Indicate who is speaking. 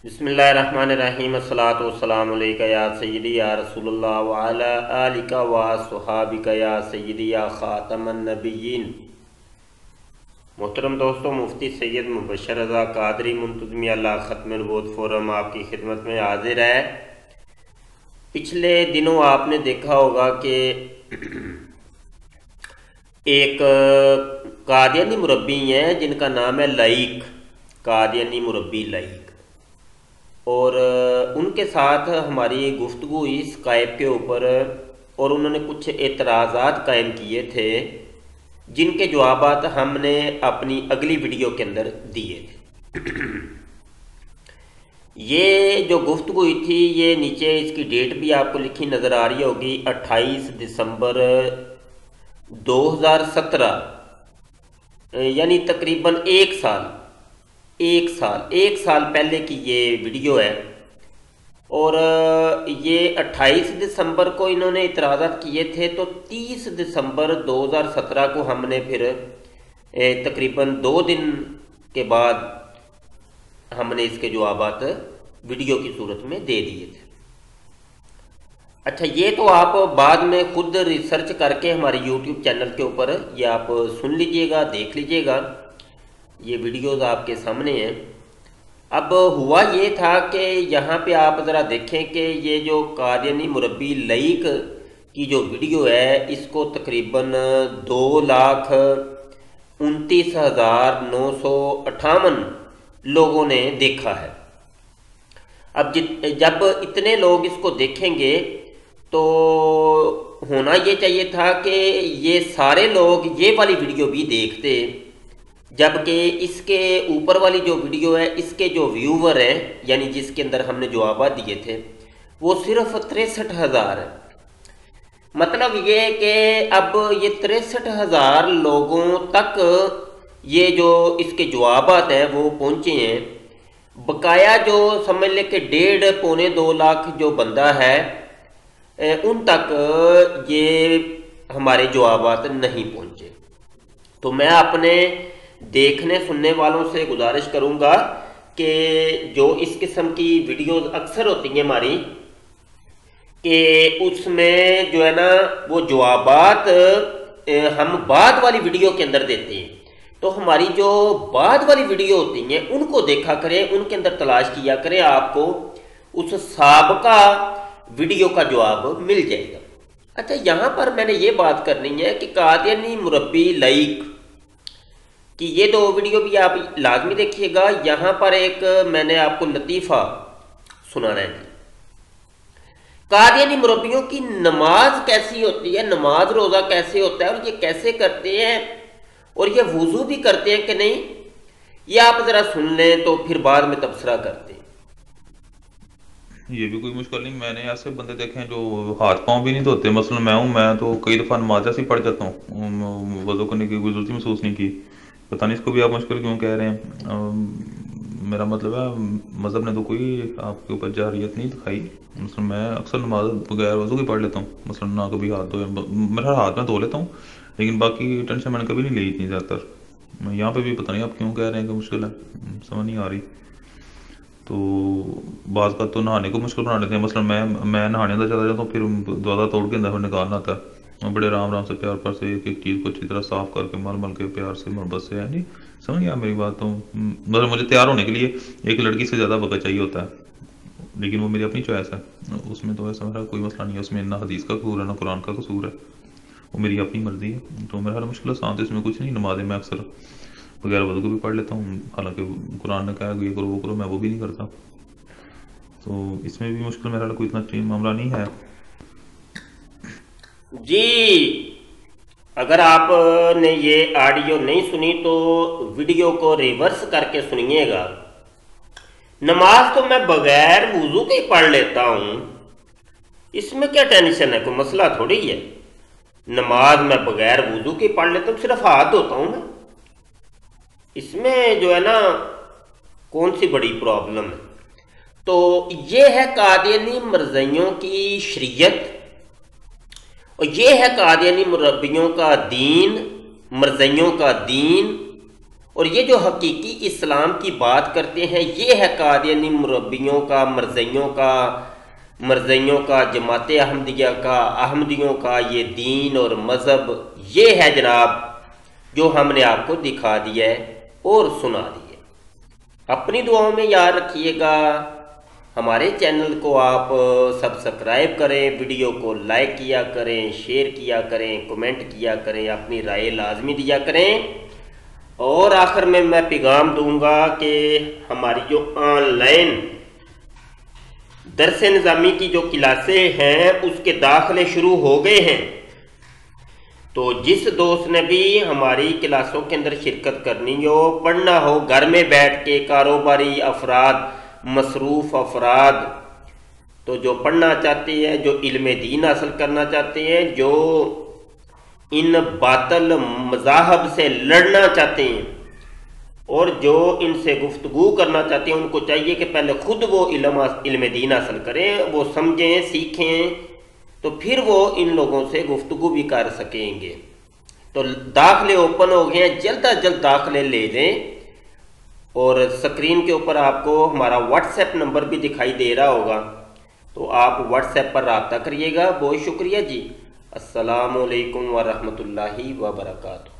Speaker 1: بسم اللہ الرحمن الرحیم الصلاۃ والسلام علیکہ یا سیدی یا رسول اللہ وعلی آلک و صحابک یا سیدی یا خاتم النبیین۔ محترم دوستوں، مفتی سید مبشر رضا قادری منتظمیہ اللہ ختم نبوت فورم آپ کی خدمت میں حاضر ہے۔ پچھلے دنوں آپ نے دیکھا ہوگا کہ ایک قادیانی مربی ہیں جن کا نام ہے لائق، قادیانی مربی لائق، اور ان کے ساتھ ہماری گفتگو ہوئی اسکائپ کے اوپر، اور انہوں نے کچھ اعتراضات قائم کیے تھے جن کے جوابات ہم نے اپنی اگلی ویڈیو کے اندر دیے تھے۔ یہ جو گفتگو ہوئی تھی، یہ نیچے اس کی ڈیٹ بھی آپ کو لکھی نظر آ رہی ہوگی، 28 دسمبر 2017، یعنی تقریباً ایک سال پہلے کی یہ ویڈیو ہے۔ اور یہ 28 دسمبر کو انہوں نے اعتراضات کیے تھے، تو 30 دسمبر 2017 کو ہم نے پھر تقریباً 2 دن کے بعد ہم نے اس کے جوابات ویڈیو کی صورت میں دے دیے تھے۔ اچھا، یہ تو آپ بعد میں خود ریسرچ کر کے ہمارے یوٹیوب چینل کے اوپر یہ آپ سن لیجئے گا، دیکھ لیجئے گا، یہ ویڈیوز آپ کے سامنے ہیں۔ اب ہوا یہ تھا کہ یہاں پہ آپ ذرا دیکھیں کہ یہ جو قادیانی مربی لائق کی جو ویڈیو ہے، اس کو تقریباً 2,29,958 لوگوں نے دیکھا ہے۔ اب جب اتنے لوگ اس کو دیکھیں گے تو ہونا یہ چاہیے تھا کہ یہ سارے لوگ یہ والی ویڈیو بھی دیکھتے، جبکہ اس کے اوپر والی جو ویڈیو ہے، اس کے جو ویور ہیں، یعنی جس کے اندر ہم نے جوابات دیے تھے، وہ صرف 63,000 ہے۔ مطلب یہ کہ اب یہ 63,000 لوگوں تک یہ جو اس کے جوابات ہیں وہ پہنچے ہیں، بقایا جو سمجھ لے کہ 1.5-2 لاکھ جو بندہ ہے ان تک یہ ہمارے جوابات نہیں پہنچے۔ تو میں اپنے دیکھنے سننے والوں سے گزارش کروں گا کہ جو اس قسم کی ویڈیوز اکثر ہوتی ہیں ہماری، کہ اس میں جو ہے نا وہ جوابات ہم بعد والی ویڈیو کے اندر دیتے ہیں، تو ہماری جو بعد والی ویڈیو ہوتی ہیں ان کو دیکھا کریں، ان کے اندر تلاش کیا کریں، آپ کو اس سابقہ ویڈیو کا جواب مل جائے گا۔ اچھا، یہاں پر میں نے یہ بات کرنی ہے کہ قادیانی مربی لائق کہ یہ دو ویڈیو بھی آپ لازمی دیکھیے گا۔ یہاں پر ایک میں نے آپ کو لطیفہ سنانا ہے جی۔ قادیانی مربیوں کی نماز کیسی ہوتی ہے، نماز روزہ کیسے ہوتا ہے، اور یہ کیسے کرتے ہیں، اور یہ وضو بھی کرتے ہیں کہ نہیں، یہ آپ ذرا سن لیں تو پھر بعد میں تبصرہ کرتے ہیں۔
Speaker 2: یہ بھی کوئی مشکل نہیں، میں نے ایسے بندے دیکھے ہیں جو ہاتھ پاؤں بھی نہیں دھوتے۔ مثلا میں تو کئی دفعہ نماز ایسی پڑھ جاتا ہوں، وضو کرنے کی کوئی ضرورت محسوس نہیں کی۔ پتہ نہیں اس کو بھی آپ مشکل کیوں کہہ رہے ہیں۔ میرا مطلب ہے مذہب نے تو کوئی آپ کے اوپر جاہریت نہیں دکھائی۔ مثلا میں اکثر نماز بغیر وضو کی پڑھ لیتا ہوں، مثلا نہ کبھی ہاتھ دھویا، میرا ہاتھ میں دھو لیتا ہوں، لیکن باقی ٹینشن میں نے کبھی نہیں لی اتنی زیادہ تر۔ یہاں پہ بھی پتہ نہیں آپ کیوں کہہ رہے ہیں کہ مشکل ہے، سمجھ نہیں آ رہی۔ تو بعض کا تو نہانے کو مشکل بنا لیتے ہیں۔ مثلا میں نہانے اندر چلا جاتا ہوں، پھر دروازہ توڑ کے اندر نکالنا آتا ہے، میں بڑے آرام سے پیار پر سے ایک ایک چیز کو اچھی طرح صاف کر کے مل کے پیار سے محبت سے، یعنی سمجھ گیا میری بات۔ تو مطلب مجھے تیار ہونے کے لیے ایک لڑکی سے زیادہ وقت چاہیے ہوتا ہے، لیکن وہ میری اپنی چوائس ہے، اس میں تو ایسا میرا کوئی مسئلہ نہیں ہے، اس میں نہ حدیث کا قصور ہے نہ قرآن کا قصور ہے، وہ میری اپنی مرضی ہے۔ تو میرا مشکل آسان تو اس میں کچھ نہیں۔ نمازیں میں اکثر بغیر وضو کو بھی پڑھ لیتا ہوں، حالانکہ قرآن نے کہا یہ کرو وہ کرو، میں وہ بھی نہیں کرتا۔ تو اس میں بھی مشکل میرا کوئی اتنا معاملہ نہیں ہے۔
Speaker 1: جی، اگر آپ نے یہ آڈیو نہیں سنی تو ویڈیو کو ریورس کر کے سنیے گا۔ نماز تو میں بغیر وضو کے ہی پڑھ لیتا ہوں، اس میں کیا ٹینشن ہے، کوئی مسئلہ تھوڑی ہے۔ نماز میں بغیر وضو کے ہی پڑھ لیتا ہوں، صرف ہاتھ دھوتا ہوں میں، اس میں جو ہے نا کون سی بڑی پرابلم ہے۔ تو یہ ہے قادیانی مرزائیوں کی شریعت، اور یہ ہے قادیانی مربیوں کا دین، مرزائیوں کا دین، اور یہ جو حقیقی اسلام کی بات کرتے ہیں یہ ہے قادیانی مربیوں کا، مرزیوں کا، جماعت احمدیہ کا، احمدیوں کا یہ دین اور مذہب، یہ ہے جناب جو ہم نے آپ کو دکھا دیا ہے اور سنا دیا ہے۔ اپنی دعاؤں میں یاد رکھیے گا، ہمارے چینل کو آپ سبسکرائب کریں، ویڈیو کو لائک کیا کریں، شیئر کیا کریں، کمنٹ کیا کریں، اپنی رائے لازمی دیا کریں۔ اور آخر میں پیغام دوں گا کہ ہماری جو آن لائن درس نظامی کی جو کلاسیں ہیں اس کے داخلے شروع ہو گئے ہیں، تو جس دوست نے بھی ہماری کلاسوں کے اندر شرکت کرنی ہو، پڑھنا ہو گھر میں بیٹھ کے، کاروباری افراد، مصروف افراد، تو جو پڑھنا چاہتے ہیں، جو علم دین حاصل کرنا چاہتے ہیں، جو ان باطل مذاہب سے لڑنا چاہتے ہیں اور جو ان سے گفتگو کرنا چاہتے ہیں، ان کو چاہیے کہ پہلے خود وہ علم دین حاصل کریں، وہ سمجھیں، سیکھیں، تو پھر وہ ان لوگوں سے گفتگو بھی کر سکیں گے۔ تو داخلے اوپن ہو گئے ہیں، جلد از جلد داخلے لے لیں۔ اور سکرین کے اوپر آپ کو ہمارا واٹس ایپ نمبر بھی دکھائی دے رہا ہوگا، تو آپ واٹس ایپ پر رابطہ کریے گا۔ بہت شکریہ جی۔ السلام علیکم ورحمۃ اللہ وبرکاتہ۔